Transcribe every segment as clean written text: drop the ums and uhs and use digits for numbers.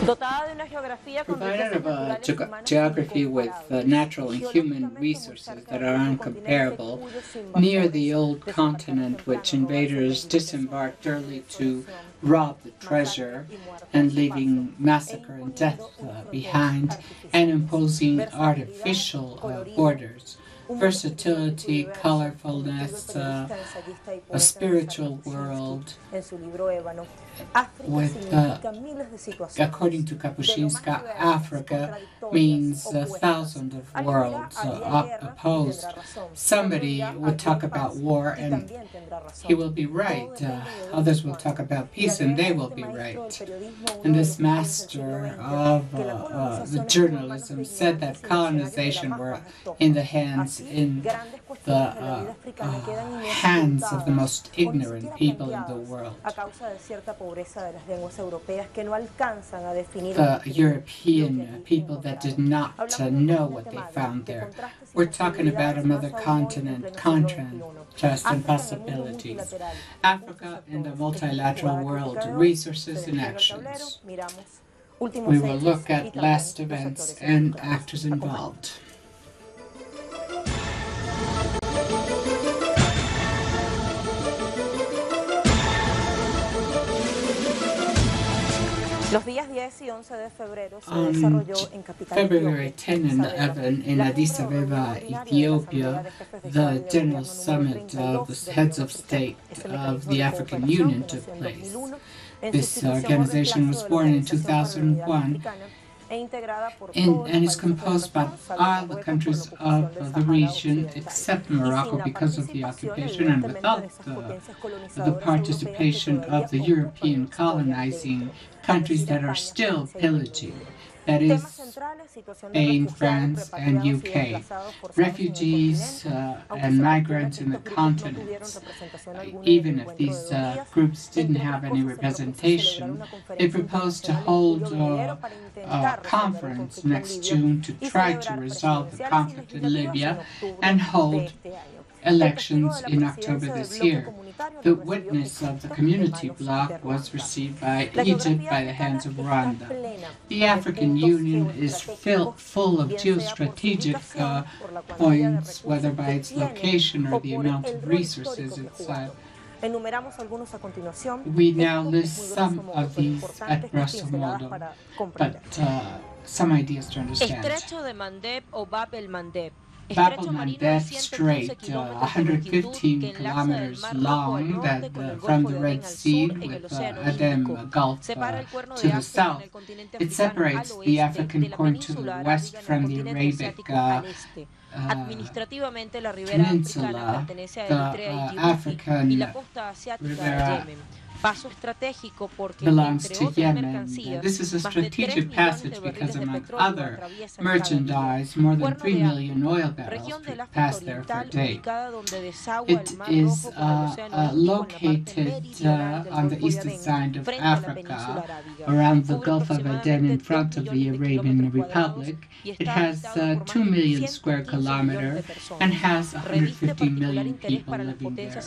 Provided of a geography with natural and human resources that are incomparable, near the old continent which invaders disembarked early to rob the treasure and leaving massacre and death behind, and imposing artificial borders. Versatility, colorfulness, a spiritual world with, according to Kapuscinska, Africa means thousands of worlds opposed. Somebody would talk about war and he will be right. Others will talk about peace and they will be right. And this master of the journalism said that colonization were in the hands of the most ignorant people in the world. The European people that did not know what they found there. We're talking about another continent, contrast and possibilities. Africa in the multilateral world, resources and actions. We will look at last events and actors involved. Los días 10 y 11 de febrero se On desarrolló en capital February 10 and 11 in Addis Ababa, Ethiopia, the General Summit of the Heads of State of the African Union took place. This organization was born in 2001 and is composed by all the countries of the region except Morocco because of the occupation and without the participation of the European colonizing countries that are still pillaging. That is Spain, France, and UK. Refugees and migrants in the continent, even if these groups didn't have any representation, they proposed to hold a conference next June to try to resolve the conflict in Libya and hold elections in October this year. The witness of the community bloc was received by Egypt by the hands of Rwanda. The African Union is full of geostrategic points, whether by its location or the amount of resources inside. We now list some of these at grosso modo, but some ideas to understand. Bab el-Mandeb Strait, 115 kilometers long, that from the Red Sea with Aden Gulf to the south. It separates the African Horn to the west from the Arabic Peninsula, the African Riviera belongs to Yemen. This is a strategic passage because, among other merchandise, more than 3 million oil barrels pass there per day. It is located on the eastern side of Africa, around the Gulf of Aden in front of the Arabian Republic. It has 2 million square kilometers and has 150 million people living there.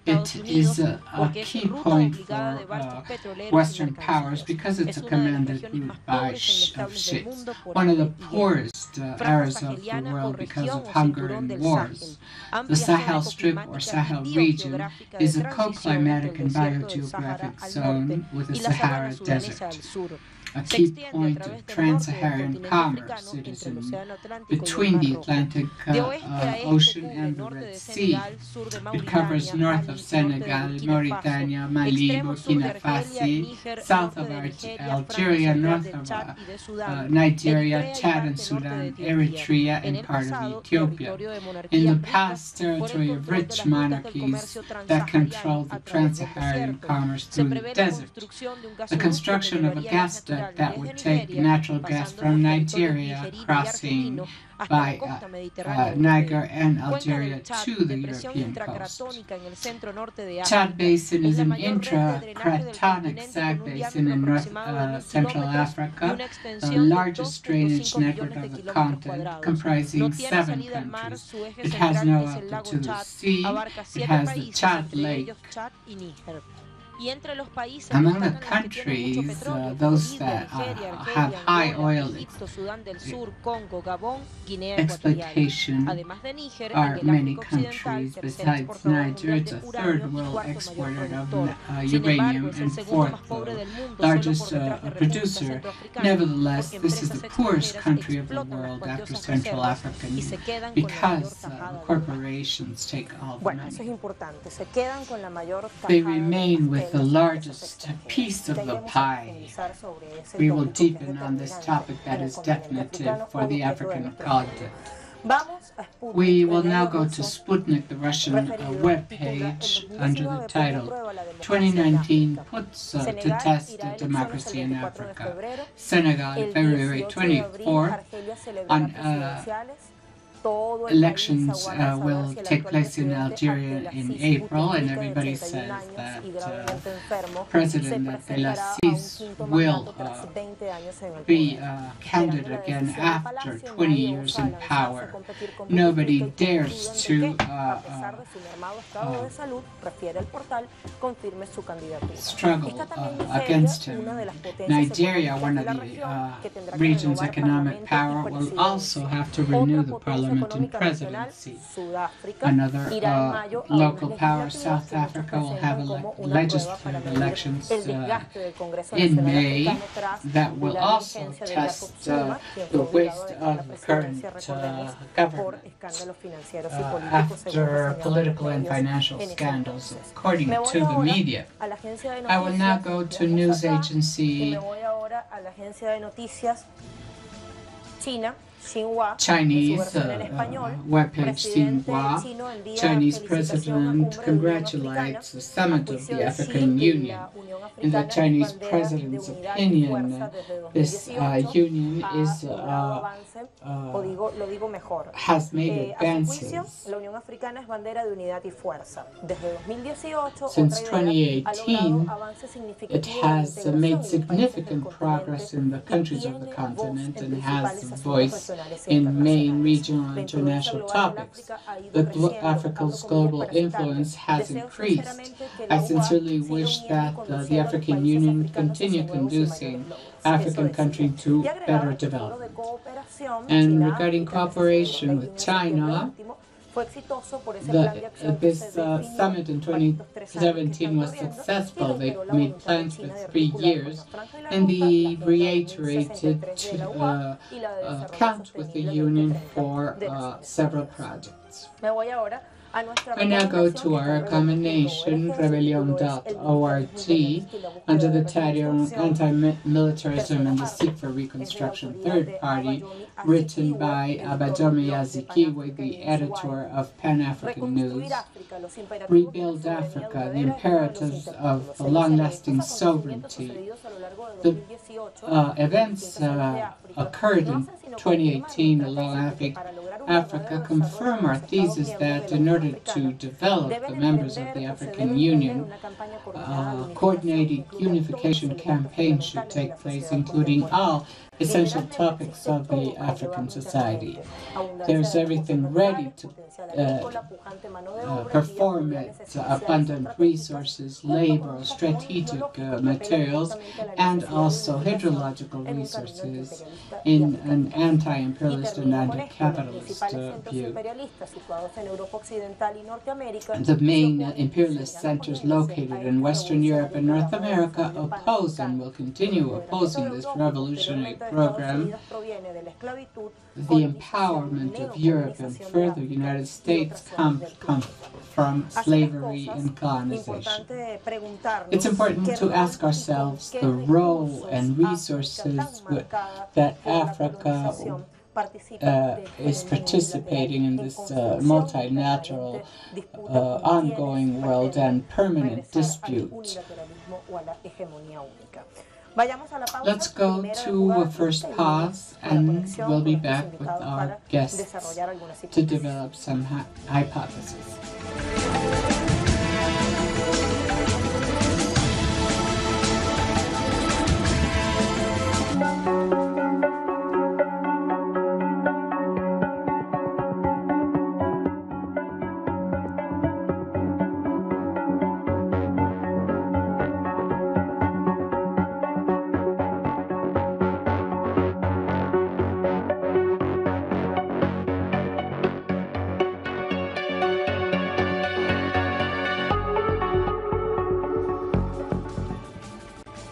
It is a key point for Western powers because it's a commanded route by ships. One of the poorest areas of the world because of hunger and wars. The Sahel Strip or Sahel region is a co-climatic and biogeographic zone with the Sahara Desert. A key point of trans-Saharan commerce. It is between the Atlantic Ocean and the Red Sea. It covers north of Senegal, Mauritania, Mali, Burkina Faso, south of Algeria, north of Nigeria, Chad and Sudan, Eritrea, and part of Ethiopia. In the past, territory of rich monarchies that control the trans-Saharan commerce through the desert. The construction of a gas duct that would take natural gas from Nigeria, crossing by Niger and Algeria to the European coast. Chad Basin is an intra-cratonic sag basin in Central Africa, the largest drainage network of the continent, comprising 7 countries. It has no outlet to the sea. It has the Chad Lake. Among the countries, those that have high oil exploitation are many countries. Besides Niger, it's a third world exporter of uranium and fourth largest producer. Nevertheless, this is the poorest country of the world after Central Africa because corporations take all the money. They remain with the largest piece of the pie. We will deepen on this topic that is definitive for the African continent. We will now go to Sputnik, the Russian webpage, under the title 2019 puts to test democracy in Africa. Senegal, February 24th, on elections will take place in Algeria in April, and everybody says that President Abdelaziz will be candidate again after 20 years in power. Nobody dares to struggle against him. Nigeria, one of the region's economic power, will also have to renew the parliament and presidency. Another local power, South Africa, will have legislative elections in May that will also test the waste of the current government after political and financial scandals, according to the media. I will now go to news agency Chinese webpage Xinhua. Chinese president congratulates the summit of the African Union. In the Chinese president's opinion, this union is has made advances. Since 2018, it has made significant progress in the countries of the continent and has a voice in main regional and international topics. Africa's global influence has increased. I sincerely wish that the African Union would continue conducing African countries to better development. And regarding cooperation with China, this summit in 2017 was successful. They made plans for 3 years, and they reiterated to count with the Union for several projects. I now go to our combination, rebellion.org, under the title Anti-Militarism and the Seek for Reconstruction, third party, written by Abadome Azikiwe, the editor of Pan-African News. Rebuild Africa, the imperatives of long-lasting sovereignty. The events occurred in 2018 along Africa confirm our thesis that in order to develop, the members of the African Union, coordinated unification campaign should take place, including all essential topics of the African society. There's everything ready to perform it: abundant resources, labor, strategic materials, and also hydrological resources in an anti-imperialist and anti-capitalist view. The main imperialist centers located in Western Europe and North America oppose and will continue opposing this revolutionary program. The empowerment of Europe and further United States come from slavery and colonization. It's important to ask ourselves the role and resources that Africa is participating in this multilateral ongoing world and permanent dispute. Let's go to a first pause, and we'll be back with our guests to develop some hypotheses.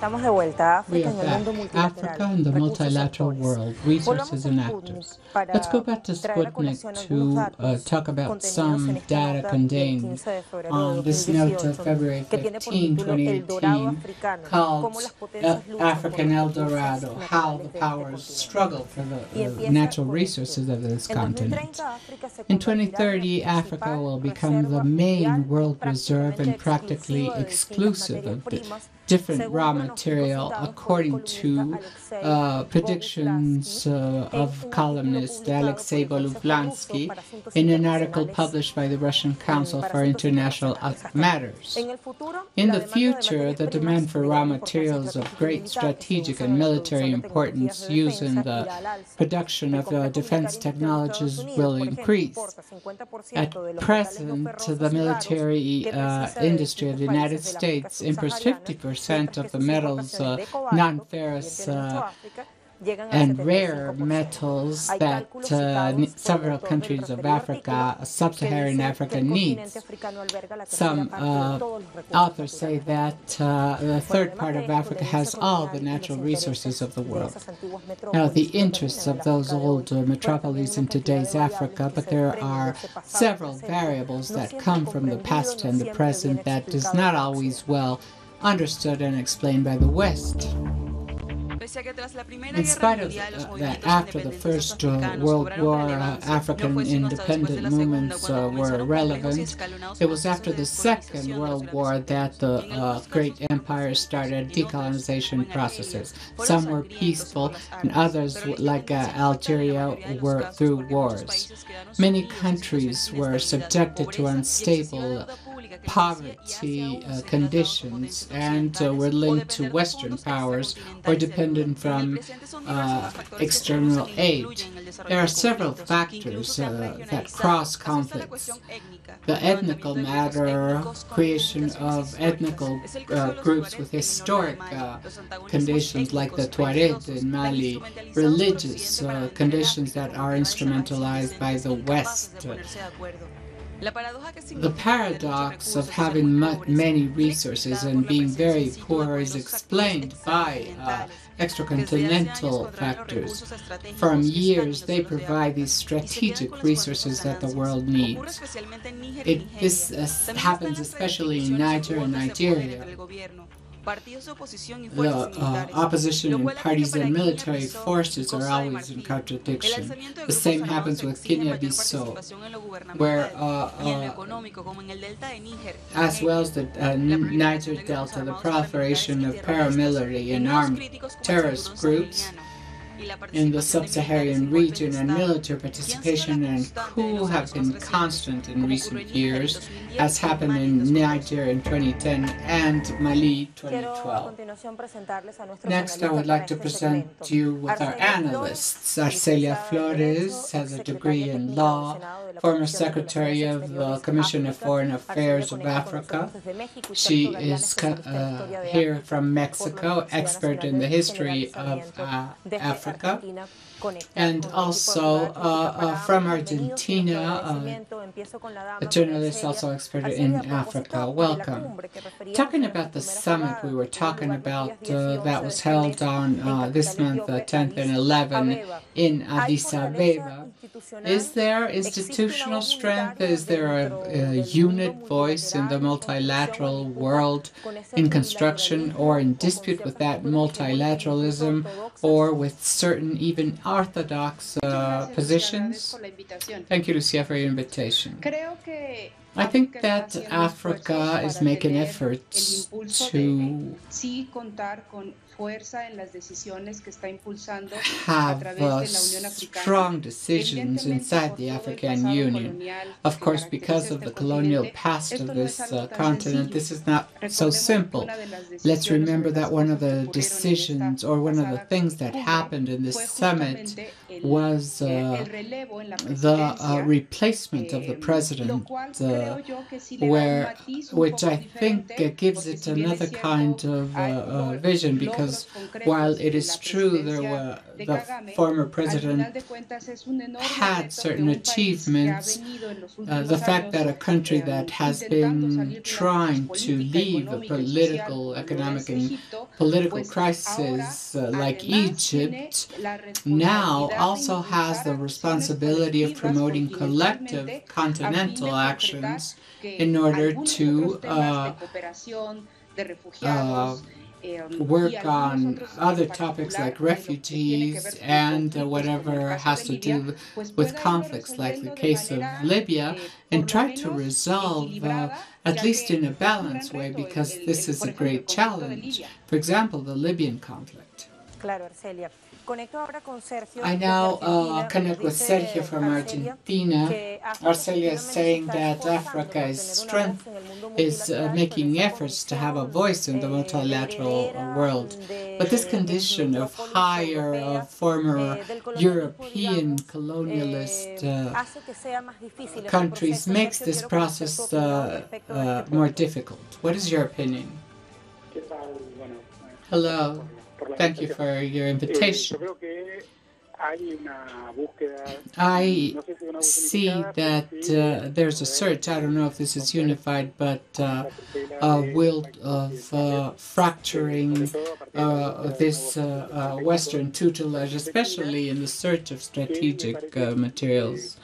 Estamos de vuelta. We África are en el back. mundo Africa multilateral. and the Recursos y multilateral actores. world, resources Volvamos a and Sputnik actors. Let's go para back to traer a Sputnik colación algunos to datos talk about contenidos en some esta data nota del contained 15 de febrero de on this note of 2018, February que tiene por 15, título El Dorado 2018, Africano, called cómo las potencias luchan por African los El recursos Dorado, how the naturales de este powers continente. struggle for Y the empieza natural con resources of this En continent. 2030, África se In convertirá en la 2030, Africa principal will become the reserva main mundial world reserve prácticamente and practically exclusiva de distintas exclusive materias of the primas, different según raw pronósticos material, citados por el according columnista to Alexei predictions Boguslawski en of un artículo columnist publicado por Alexei el Consejo Ruso Boluvlansky para Asuntos in an article Internacionales published by the Russian Council para for Asuntos International Internacionales. Hasta aquí. Matters. En el futuro, In la the demanda de future, materias the primas demand for de raw gran importancia materials of estratégica y great militar que se strategic usan and en la military producción de importance tecnologías de used in defensa the irá al alza. production El of complejo defense militar industrial de Estados technologies Unidos, will por ejemplo, increase. importa 50% At de los metales no present, ferrosos the y raros military que precisa de industry of the distintos United países del África States imports subsahariana, 50% mientras que of the sus metals, importaciones de cobalto, non-ferrous evidentemente mucho África, llegan al and rare 75%. metals Hay that cálculos citados por el several autor del countries of referido artículo Africa, que sub-Saharan dicen que Africa el continente needs. africano alberga la tercera Some parte de todos los recursos authors say naturales del mundo. that the third part of Además de esto, Africa la has herencia all the colonial y los natural resources intereses of the de world. esas antiguas Now, the metrópolis no interests terminan en of la those África de hoy, old pero también metropolises in una cantidad de today's Africa, variables que but se there desprenden de are ese pasado several intrascendente, variables no that siempre come from the comprendido, past no and the siempre bien present that is explicado not por always Occidente. well understood and explained by the West. In spite of that, after the First World War, African independent movements were relevant. It was after the Second World War that the great empires started decolonization processes. Some were peaceful, and others, like Algeria, were through wars. Many countries were subjected to unstable poverty conditions and were linked to Western powers or dependent from external aid. There are several factors that cross conflicts. The ethnical matter, creation of ethnical groups with historic conditions like the Tuareg in Mali, religious conditions that are instrumentalized by the West. The paradox of having many resources and being very poor is explained by extracontinental factors. For years, they provide these strategic resources that the world needs. This happens especially in Niger and Nigeria. The opposition and parties and military forces are always in contradiction. The same happens with Guinea-Bissau, where, as well as the Niger Delta, the proliferation of paramilitary and armed terrorist groups in the sub-Saharan region and military participation and coup have been constant in recent years, as happened in Niger in 2010 and Mali 2012. Next, I would like to present you with our analysts. Arcelia Flores has a degree in law, former secretary of the Commission of Foreign Affairs of Africa. She is here from Mexico, expert in the history of Africa. And also from Argentina, a journalist also expert in Africa. Welcome. Talking about the summit we were talking about that was held on this month, 10th and 11th in Addis Ababa, is there institutional strength? Is there a unit voice in the multilateral world in construction or in dispute with that multilateralism or with certain even orthodox positions? Thank you, Lucia, for your invitation. I think that Africa is making efforts to have strong decisions inside the African Union. Of course, because of the colonial past of this continent, this is not so simple. Let's remember that one of the decisions or one of the things that happened in this summit was the replacement of the president which I think gives it another kind of vision, because while it is true the former president had certain achievements, the fact that a country that has been trying to leave a political, economic, and political crisis like Egypt now also has the responsibility of promoting collective continental actions in order to work on other topics like refugees and whatever has to do with conflicts, like the case of Libya, and try to resolve, at least in a balanced way, because this is a great challenge. For example, the Libyan conflict. I now connect with Sergio from Argentina. Arcelia is saying that Africa's strength is making efforts to have a voice in the multilateral world. But this condition of higher former European colonialist countries makes this process more difficult. What is your opinion? Hello. Thank you for your invitation. I see that there's a search, I don't know if this is unified, but a will of fracturing this Western tutelage, especially in the search of strategic materials.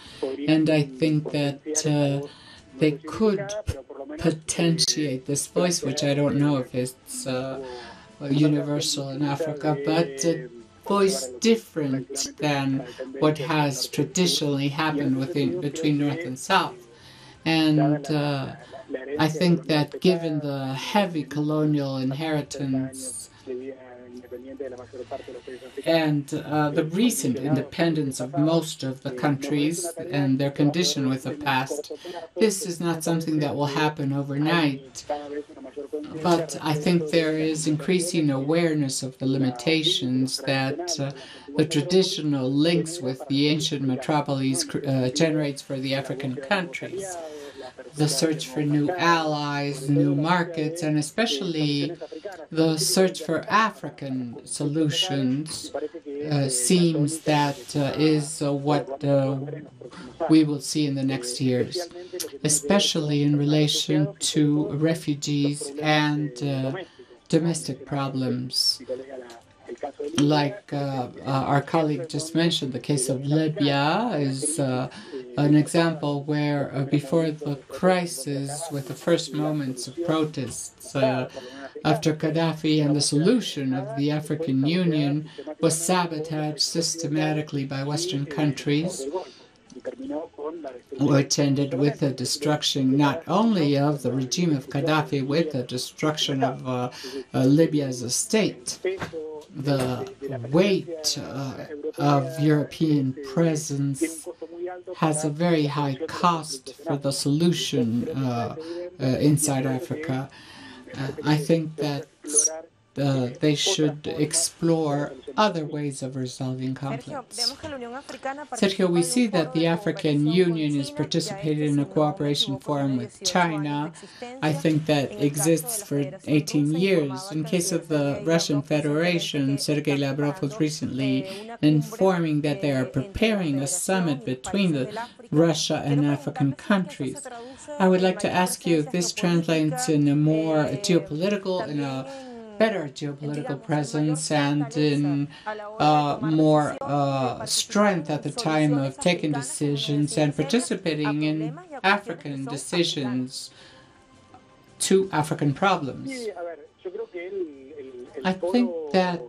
And I think that they could potentiate this voice, which I don't know if it's universal in Africa, but a voice different than what has traditionally happened between North and South. And I think that given the heavy colonial inheritance and the recent independence of most of the countries and their condition with the past, this is not something that will happen overnight. But I think there is increasing awareness of the limitations that the traditional links with the ancient metropolis generates for the African countries. The search for new allies, new markets, and especially the search for African solutions seems that is what we will see in the next years, especially in relation to refugees and domestic problems. Like our colleague just mentioned, the case of Libya is an example where before the crisis, with the first moments of protests after Gaddafi, and the solution of the African Union was sabotaged systematically by Western countries, which ended with the destruction not only of the regime of Gaddafi, with the destruction of Libya as a state. The weight of European presence has a very high cost for the solution inside Africa. I think that they should explore other ways of resolving conflicts. Sergio, we see that the African Union is participating in a cooperation forum with China. I think that exists for 18 years. In case of the Russian Federation, Sergei Lavrov was recently informing that they are preparing a summit between Russia and African countries. I would like to ask you if this translates in a more geopolitical, in a better geopolitical presence and in more strength at the time of taking decisions and participating in African decisions to African problems. I think that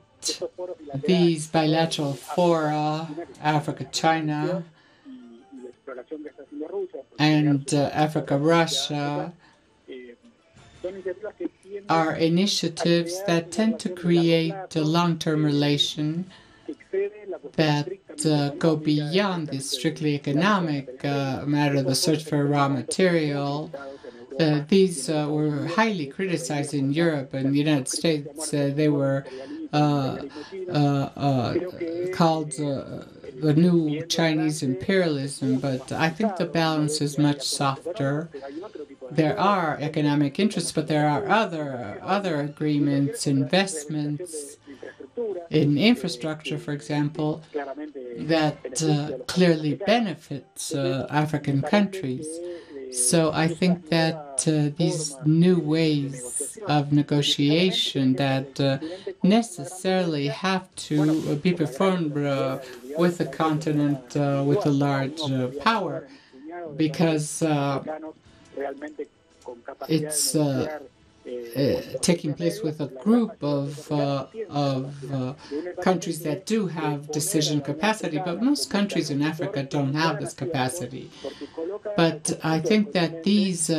these bilateral fora, Africa-China and Africa-Russia, are initiatives that tend to create a long-term relation that go beyond the strictly economic matter, the search for raw material. These were highly criticized in Europe and the United States. They were uh, called the new Chinese imperialism, but I think the balance is much softer. There are economic interests, but there are other agreements, investments in infrastructure, for example, that clearly benefits African countries. So I think that these new ways of negotiation that necessarily have to be performed with a continent with a large power, because it's taking place with a group of countries that do have decision capacity, but most countries in Africa don't have this capacity. But I think that these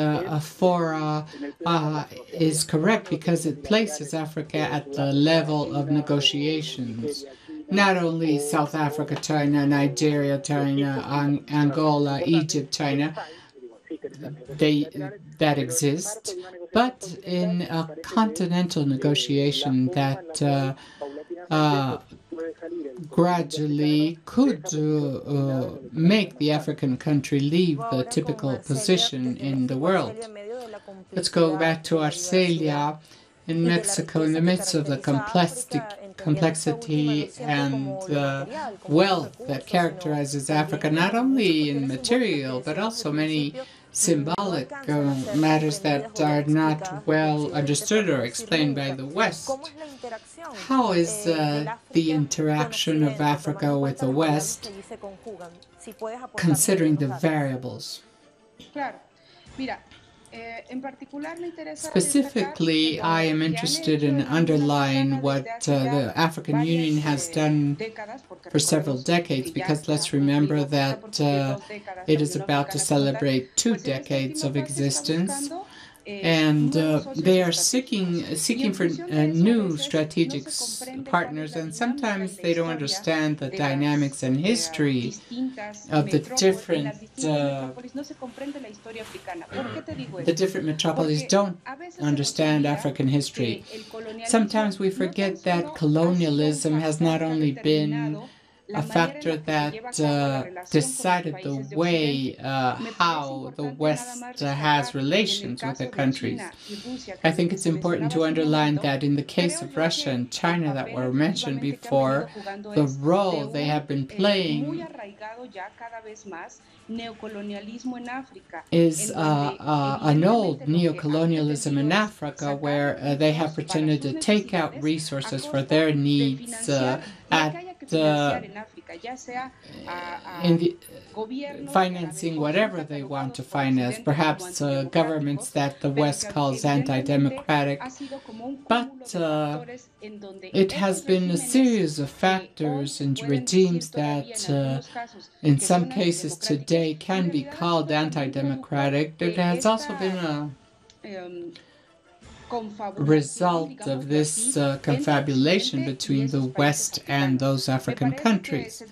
fora is correct because it places Africa at the level of negotiations. Not only South Africa, China, Nigeria, China, Angola, Egypt, China, that exist, but in a continental negotiation that gradually could make the African country leave the typical position in the world. Let's go back to Arcelia in Mexico, in the midst of the complexity and wealth that characterizes Africa, not only in material, but also many symbolic matters that are not well understood or explained by the West. How is the interaction of Africa with the West, considering the variables? Specifically, I am interested in underlying what the African Union has done for several decades, because let's remember that it is about to celebrate 2 decades of existence, and they are seeking for new strategic partners, and sometimes they don't understand the dynamics and history of the different metropolises. Don't understand African history. Sometimes we forget that colonialism has not only been a factor that decided the way how the West has relations with the countries. I think it's important to underline that in the case of Russia and China that were mentioned before, the role they have been playing is an old neocolonialism in Africa, where they have pretended to take out resources for their needs financing whatever they want to finance, perhaps governments that the West calls anti-democratic, but it has been a series of factors and regimes that in some cases today can be called anti-democratic. It has also been a result of this confabulation between the West and those African countries.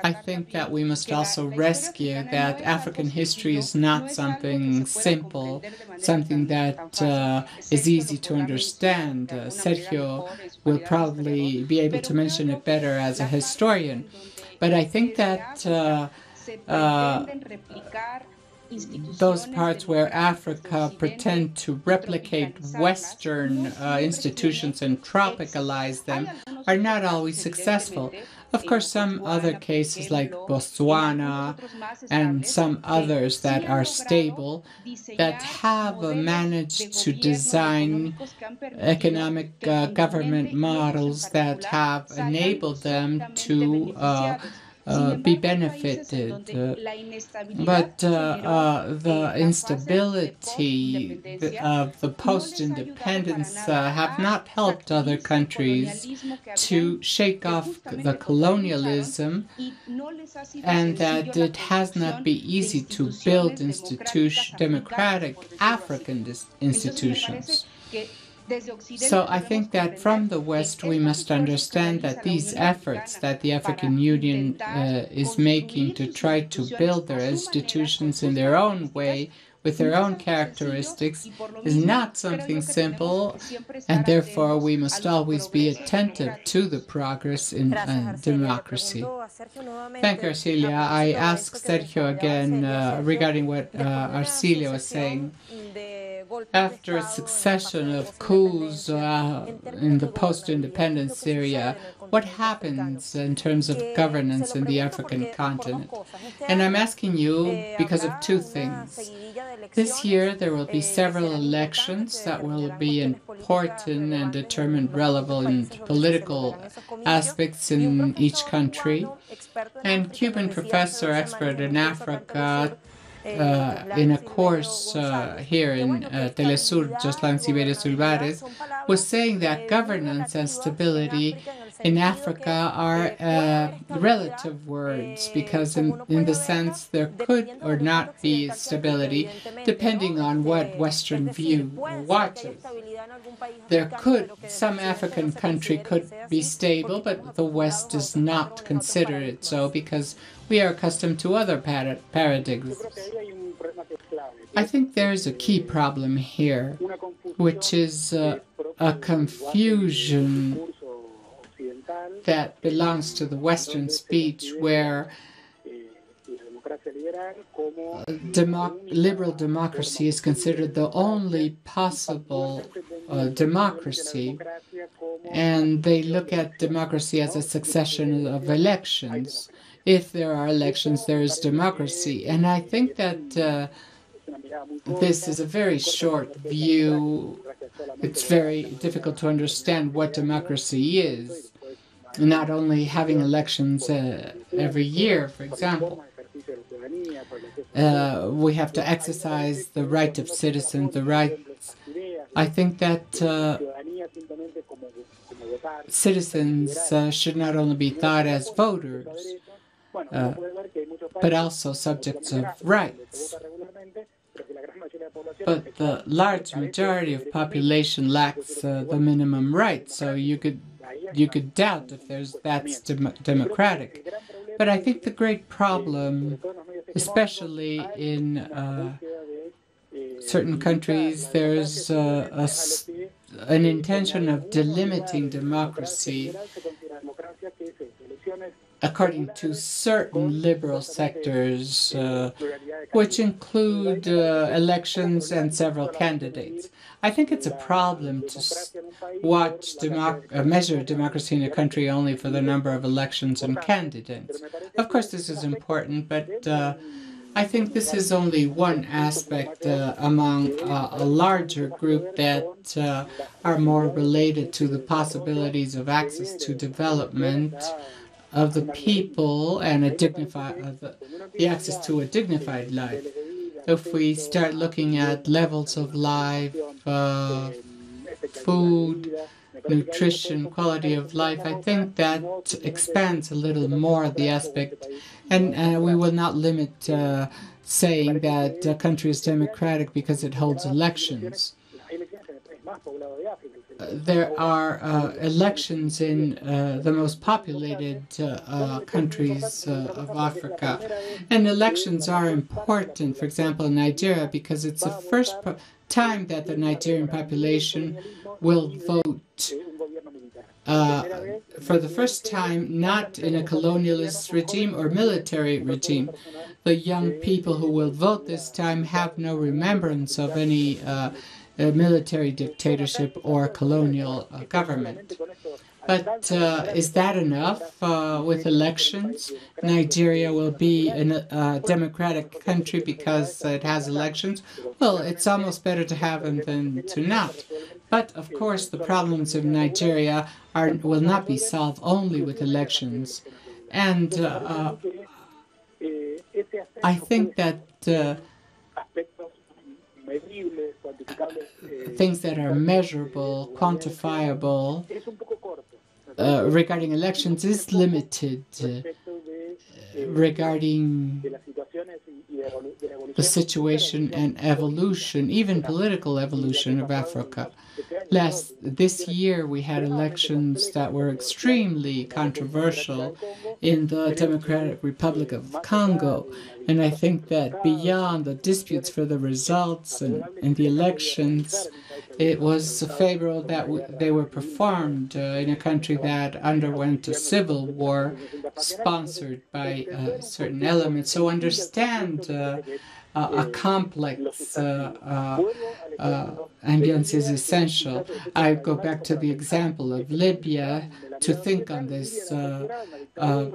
I think that we must also rescue that African history is not something simple, something that is easy to understand. Sergio will probably be able to mention it better as a historian. But I think that those parts where Africa pretend to replicate Western institutions and tropicalize them are not always successful. Of course, some other cases like Botswana and some others that are stable, that have managed to design economic government models that have enabled them to be benefited. But the instability of the post-independence have not helped other countries to shake off the colonialism, and that it has not been easy to build democratic African institutions. So I think that from the West we must understand that these efforts that the African Union is making to try to build their institutions in their own way with their own characteristics is not something simple, and therefore we must always be attentive to the progress in democracy. Thank you, Arcelia. I ask Sergio again regarding what Arcelia was saying. After a succession of coups in the post-independence Syria, what happens in terms of governance in the African continent? And I'm asking you because of two things. This year there will be several elections that will be important and determine relevant political aspects in each country. And Cuban professor expert in Africa in a course here in Telesur, Joslan Siberia Sulvares, was saying that governance and stability in Africa are relative words because in the sense there could or not be stability depending on what Western view watches. Some African country could be stable, but the West does not consider it so because we are accustomed to other paradigms. I think there is a key problem here, which is a confusion that belongs to the Western speech where liberal democracy is considered the only possible democracy, and they look at democracy as a succession of elections. If there are elections, there is democracy. And I think that this is a very short view. It's very difficult to understand what democracy is. Not only having elections every year, for example. We have to exercise the right of citizens, the rights. I think that citizens should not only be thought as voters, but also subjects of rights. But the large majority of population lacks the minimum rights, so you could doubt if that's democratic. But I think the great problem, especially in certain countries, there's an intention of delimiting democracy according to certain liberal sectors, which include elections and several candidates. I think it's a problem to measure democracy in a country only for the number of elections and candidates. Of course, this is important, but I think this is only one aspect among a larger group that are more related to the possibilities of access to development of the people and the access to a dignified life. If we start looking at levels of life, food, nutrition, quality of life, I think that expands a little more the aspect, and we will not limit saying that a country is democratic because it holds elections. There are elections in the most populated countries of Africa. And elections are important, for example, in Nigeria, because it's the first time that the Nigerian population will vote for the first time, not in a colonialist regime or military regime. The young people who will vote this time have no remembrance of any military dictatorship or colonial government. But is that enough with elections? Nigeria will be a democratic country because it has elections? Well, it's almost better to have them than to not. But, of course, the problems of Nigeria will not be solved only with elections. And I think that things that are measurable, quantifiable regarding elections is limited regarding the situation and evolution, even political evolution of Africa. This year we had elections that were extremely controversial in the Democratic Republic of Congo. And I think that beyond the disputes for the results and in the elections, it was favorable that they were performed in a country that underwent a civil war sponsored by certain elements. So understand a complex ambience is essential. I go back to the example of Libya to think on this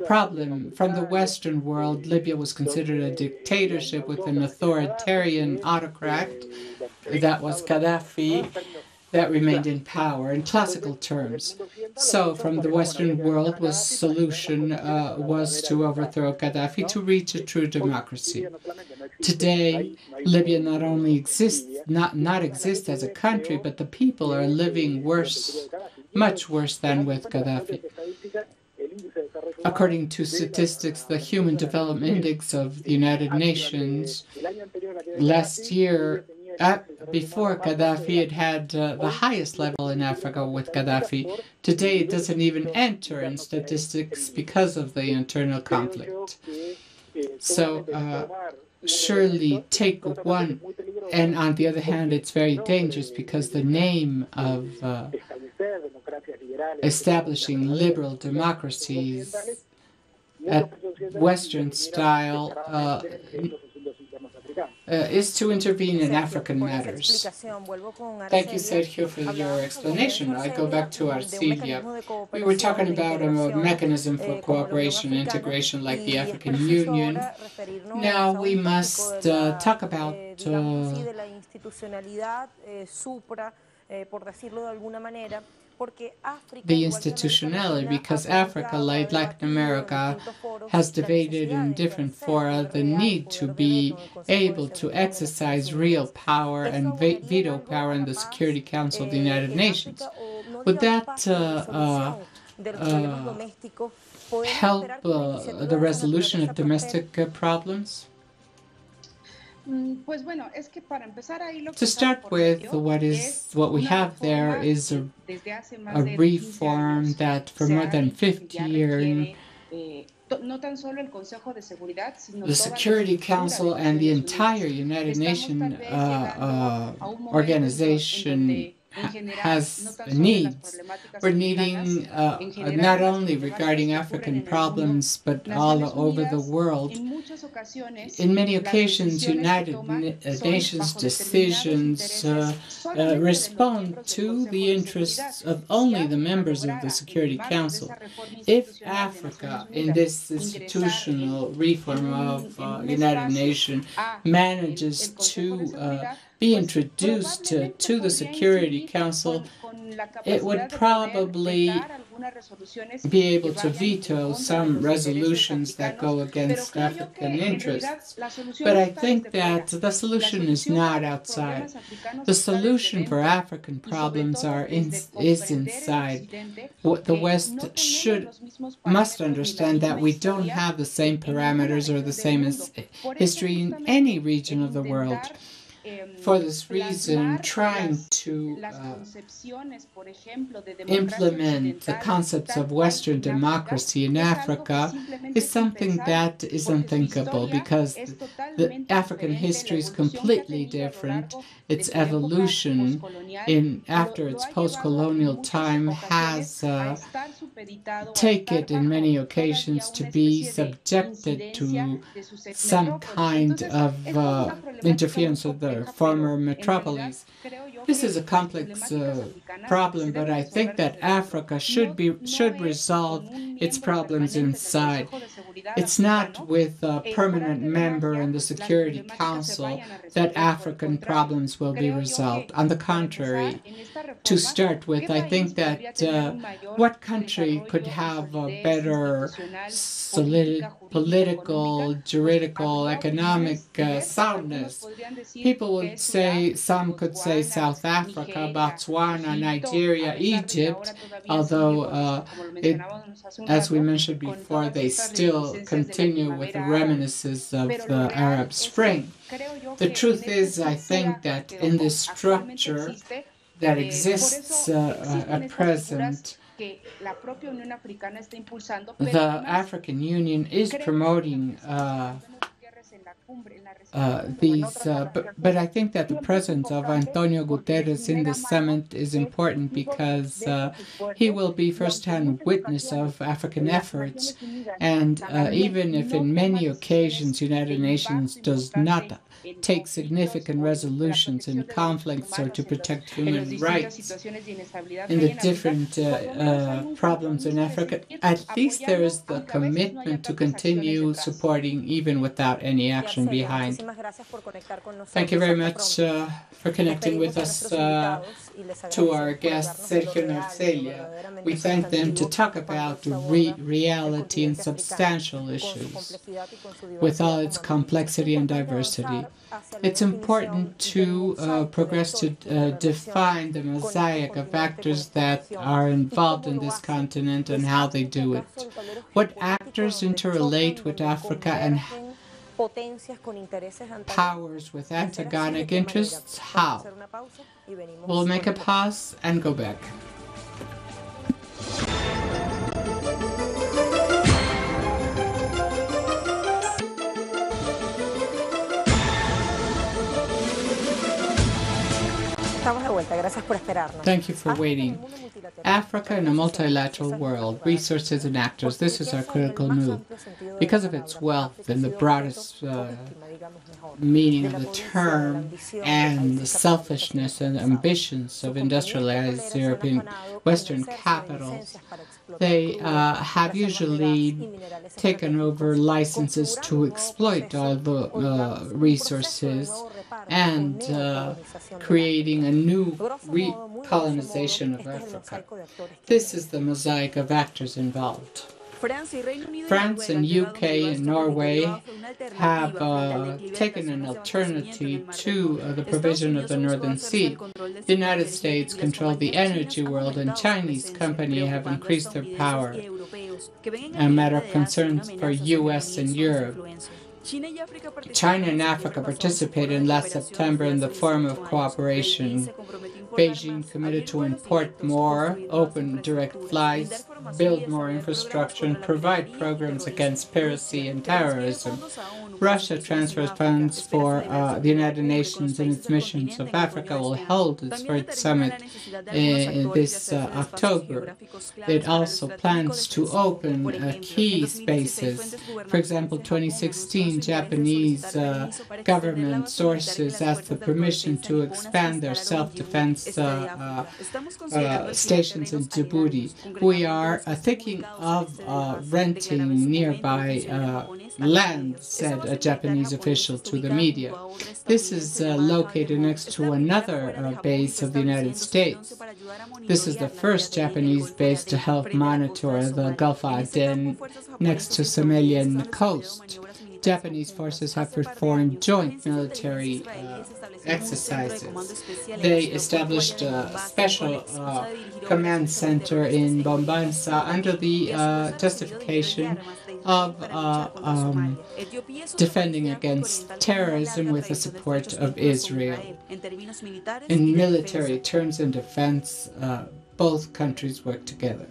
problem. From the Western world, Libya was considered a dictatorship with an authoritarian autocrat that was Gaddafi, that remained in power in classical terms. So from the Western world, solution was to overthrow Gaddafi to reach a true democracy. Today, Libya not only not exists as a country, but the people are living worse, much worse than with Gaddafi. According to statistics, the Human Development Index of the United Nations last year, before Gaddafi, it had the highest level in Africa with Gaddafi. Today, it doesn't even enter in statistics because of the internal conflict. So, surely take one, and on the other hand, it's very dangerous because the name of establishing liberal democracies at Western style is to intervene in African matters. Thank you, Sergio, for your explanation. I go back to Arcilia. We were talking about a mechanism for cooperation and integration like the African Union. Now we must talk about the institutionality, because Africa, like Latin America, has debated in different fora the need to be able to exercise real power and veto power in the Security Council of the United Nations. Would that help the resolution of domestic problems? To start with, what we have there is a reform that for more than 50 years, the Security Council and the entire United Nations organization has needs. We're needing not only regarding African problems, but all over the world. In many occasions, United Nations decisions respond to the interests of only the members of the Security Council. If Africa, in this institutional reform of United Nations, manages to be introduced to the Security Council, it would probably be able to veto some resolutions that go against African interests. But I think that the solution is not outside. The solution for African problems is inside. What the West must understand that we don't have the same parameters or the same history in any region of the world. For this reason, trying to implement the concepts of Western democracy in Africa is something that is unthinkable, because the African history is completely different. Its evolution after its post-colonial time has taken in many occasions to be subjected to some kind of interference of the former metropolis. This is a complex problem, but I think that Africa should resolve its problems inside. It's not with a permanent member in the Security Council that African problems will be resolved. On the contrary, to start with, I think that what country could have a better solid political, juridical, economic soundness? People would say, some could say South Africa, Botswana, Nigeria, Egypt, although as we mentioned before, they still continue with the reminiscences of the Arab Spring. The truth is, I think that in this structure, that exists at present. The African Union is promoting but I think that the presence of Antonio Guterres in the summit is important because he will be first-hand witness of African efforts, and even if in many occasions United Nations does not take significant resolutions in conflicts or to protect human rights in the different problems in Africa, at least there is the commitment to continue supporting even without any action behind. Thank you very much for connecting with us to our guest Sergio Narcelia. We thank them to talk about reality and substantial issues with all its complexity and diversity. It's important to progress to define the mosaic of actors that are involved in this continent and how they do it. What actors interrelate with Africa and powers with antagonic interests? How? We'll make a pause and go back. Thank you for waiting. Africa in a multilateral world, resources and actors, this is our critical move. Because of its wealth in the broadest meaning of the term and the selfishness and ambitions of industrialized European Western capitals, they have usually taken over licenses to exploit all the resources and creating a new recolonization of Africa. This is the mosaic of actors involved. France and UK and Norway have taken an alternative to the provision of the Northern Sea. The United States control the energy world, and Chinese companies have increased their power, a matter of concern for US and Europe. China and Africa participated last September in the Forum of Cooperation. Beijing committed to import more, open direct flights, build more infrastructure, and provide programs against piracy and terrorism. Russia transfers funds for the United Nations in its missions of Africa will hold its first summit this October. It also plans to open key spaces. For example, 2016, Japanese government sources asked for permission to expand their self-defense stations in Djibouti. We are thinking of renting nearby land, said a Japanese official to the media. This is located next to another base of the United States. This is the first Japanese base to help monitor the Gulf of Aden next to Somalia and the coast. Japanese forces have performed joint military exercises. They established a special command center in Bombansa under the justification of defending against terrorism with the support of Israel. In military terms and defense, both countries work together.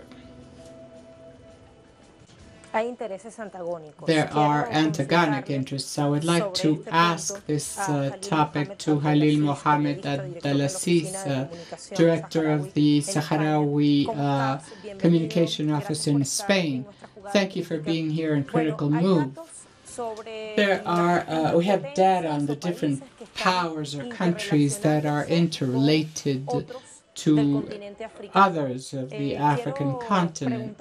There are antagonic interests. I would like to ask this topic to Halil Mohammed Abdelaziz, Director of the Sahrawi Communication Office in Spain. Thank you for being here in Critical Move. We have data on the different powers or countries that are interrelated to others of the African continent.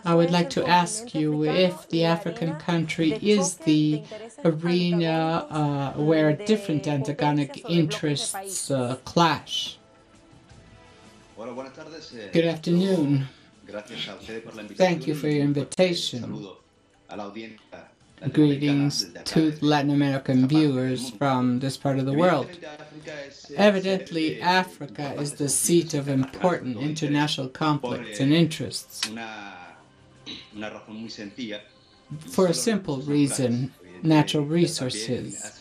I would like to ask you if the African country is the arena where different antagonic interests clash. Good afternoon. Thank you for your invitation. Greetings to Latin American viewers from this part of the world. Evidently, Africa is the seat of important international conflicts and interests. For a simple reason, natural resources.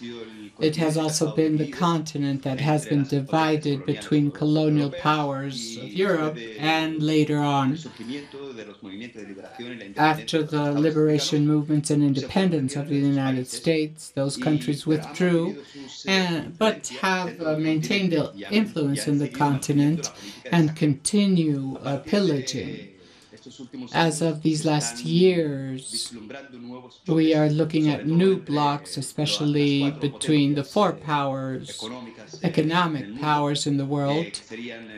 It has also been the continent that has been divided between colonial powers of Europe and later on, after the liberation movements and independence of the United States, those countries withdrew, but have maintained their influence in the continent and continue pillaging. As of these last years, we are looking at new blocs, especially between the four powers, economic powers in the world,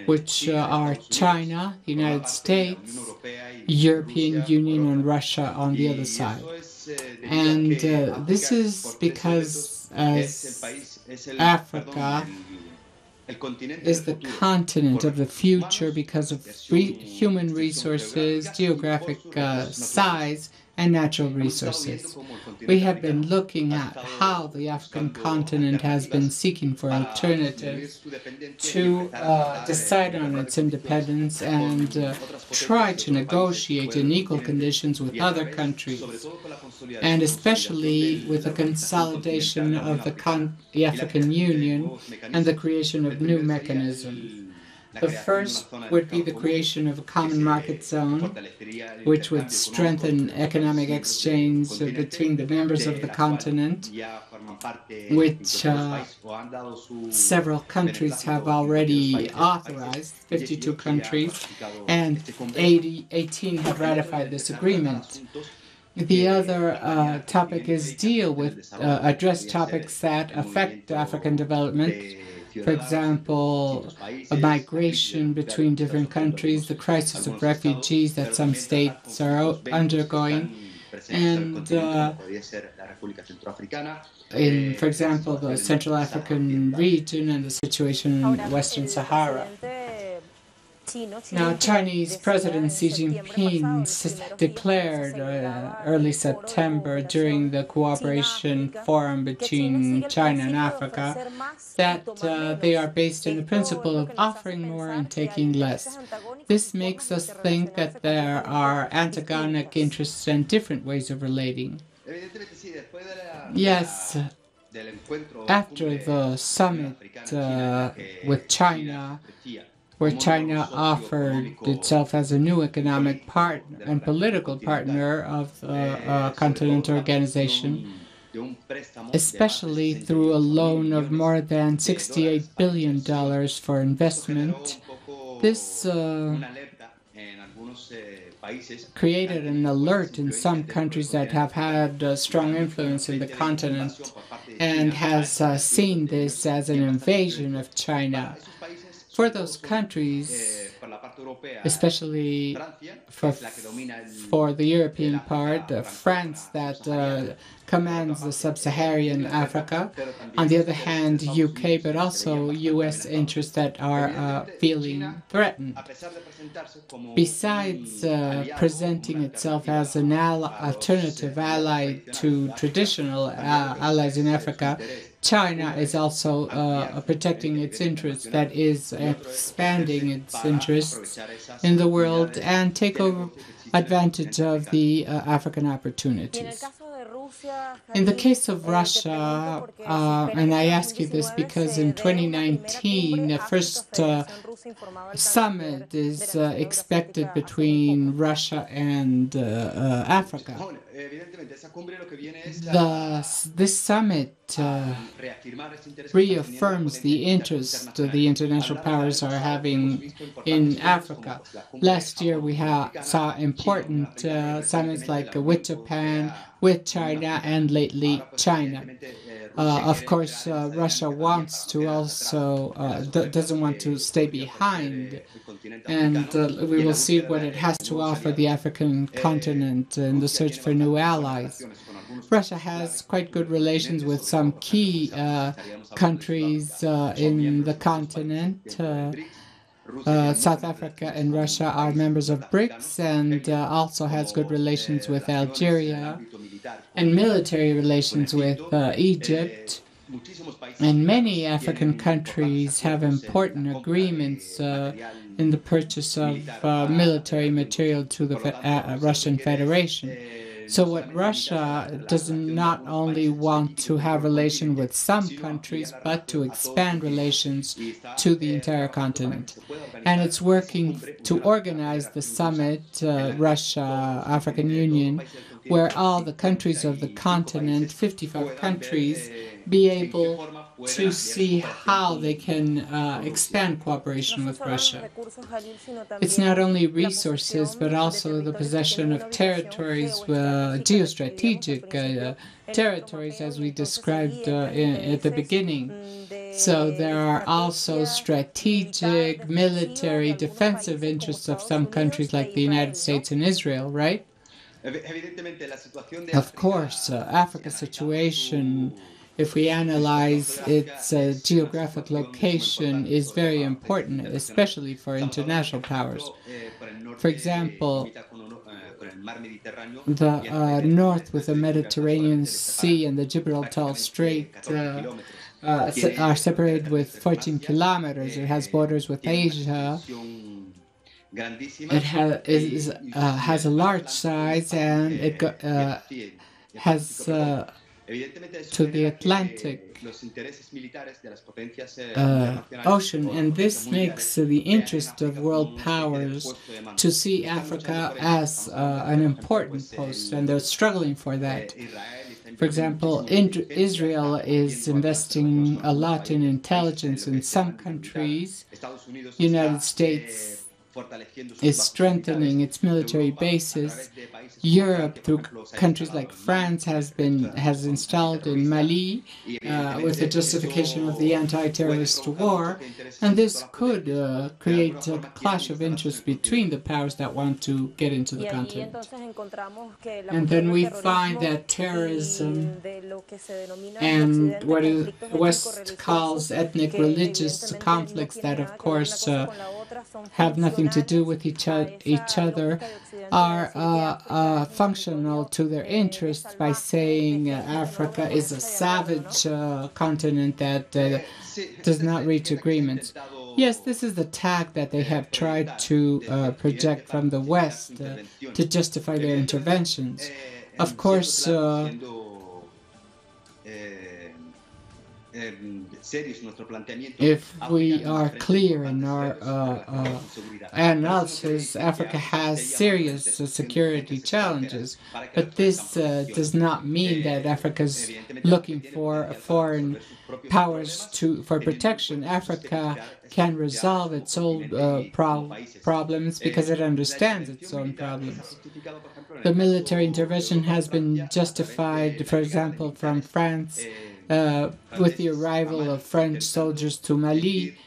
which are China, the United States, European Union, and Russia on the other side. And this is because as Africa is the continent of the future because of human resources, geographic size, and natural resources. We have been looking at how the African continent has been seeking for alternatives to decide on its independence and try to negotiate in equal conditions with other countries, and especially with the consolidation of the African Union and the creation of new mechanisms. The first would be the creation of a common market zone, which would strengthen economic exchange between the members of the continent, which several countries have already authorized, 52 countries, and 18 have ratified this agreement. The other topic is address topics that affect African development. For example, a migration between different countries, the crisis of refugees that some states are undergoing, and for example, the Central African region and the situation in Western Sahara. Now, Chinese President Xi Jinping declared early September during the cooperation forum between China and Africa that they are based on the principle of offering more and taking less. This makes us think that there are antagonic interests and different ways of relating. Yes, after the summit with China, where China offered itself as a new economic partner and political partner of the continental organization, especially through a loan of more than $68 billion for investment. This created an alert in some countries that have had strong influence in the continent and has seen this as an invasion of China. For those countries, especially for the European part, France that commands the sub-Saharan Africa, on the other hand, UK, but also US interests that are feeling threatened. Besides presenting itself as an alternative ally to traditional allies in Africa, China is also protecting its interests, that is, expanding its interests in the world and take advantage of the African opportunities. In the case of Russia, and I ask you this because in 2019, the first summit is expected between Russia and Africa. This summit reaffirms the interest the international powers are having in Africa. Last year we saw important summits like with Japan, with China, and lately China. Of course, Russia wants to also doesn't want to stay behind, and we will see what it has to offer the African continent in the search for new allies. Russia has quite good relations with some key countries in the continent. South Africa and Russia are members of BRICS and also has good relations with Algeria and military relations with Egypt. And many African countries have important agreements in the purchase of military material to the Russian Federation. So what Russia does not only want to have relation with some countries, but to expand relations to the entire continent. And it's working to organize the summit, Russia-African Union, where all the countries of the continent, 55 countries, be able to see how they can expand cooperation with Russia. It's not only resources, but also the possession of territories, geostrategic territories, as we described at the beginning. So there are also strategic, military, defensive interests of some countries like the United States and Israel, right? Of course, Africa's situation, if we analyze its geographic location, is very important, especially for international powers. For example, the north with the Mediterranean Sea and the Gibraltar Strait are separated with 14 kilometers. It has borders with Asia. It has a large size, and it has to the Atlantic Ocean, and this makes the interest of world powers to see Africa as an important post, and they're struggling for that. For example, Israel is investing a lot in intelligence in some countries. The United States is strengthening its military bases. Europe, through countries like France, has installed in Mali with the justification of the anti-terrorist war, and this could create a clash of interests between the powers that want to get into the continent. And then we find that terrorism and what the West calls ethnic religious conflicts that, of course, have nothing to do with each other are functional to their interests by saying Africa is a savage continent that does not reach agreements. Yes, this is the tag that they have tried to project from the West to justify their interventions. Of course, if we are clear in our analysis, Africa has serious security challenges, but this does not mean that Africa is looking for foreign powers for protection. Africa can resolve its own problems because it understands its own problems. The military intervention has been justified, for example, from France, with the arrival of French soldiers to Mali,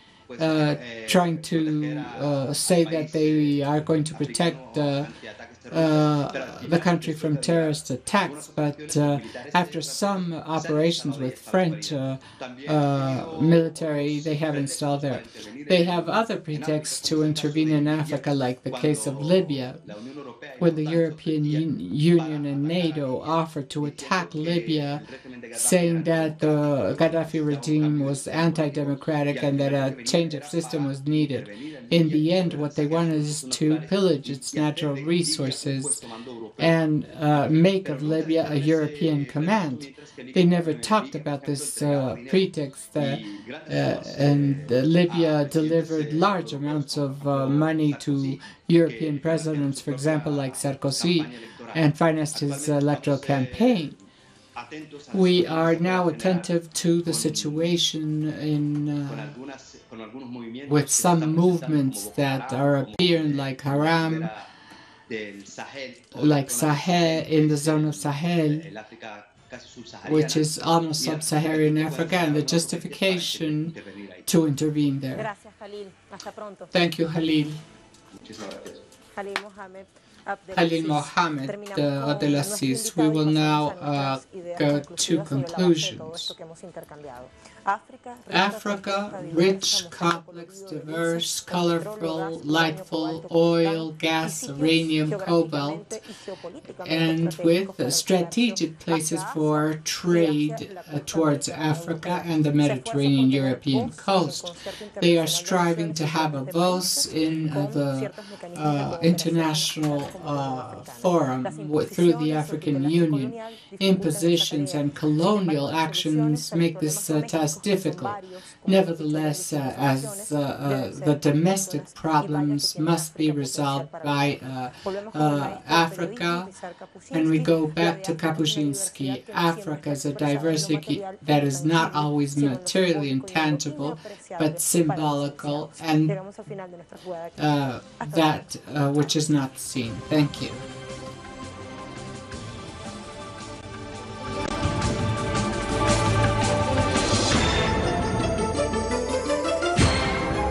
trying to say that they are going to protect the country from terrorist attacks, but after some operations with French military they have installed there, they have other pretexts to intervene in Africa, like the case of Libya, when the European Union and NATO offered to attack Libya, saying that the Gaddafi regime was anti-democratic and that a change of system was needed. In the end, what they wanted is to pillage its natural resources and make of Libya a European command. They never talked about this pretext, and Libya delivered large amounts of money to European presidents, for example, like Sarkozy, and financed his electoral campaign. We are now attentive to the situation with some movements that are appearing, like Haram, like Sahel, in the zone of Sahel, which is almost sub-Saharan Africa, and the justification to intervene there. Thank you, Khalil. Khalil Mohammed Abdelaziz. We will now go to conclusions. Africa, rich, complex, diverse, colorful, lightful, oil, gas, uranium, cobalt, and with strategic places for trade towards Africa and the Mediterranean European coast. They are striving to have a voice in the international forum through the African Union. Impositions and colonial actions make this task difficult. Nevertheless, as the domestic problems must be resolved by Africa, and we go back to Kapuscinski, Africa is a diversity that is not always materially intangible, but symbolical, and that which is not seen. Thank you.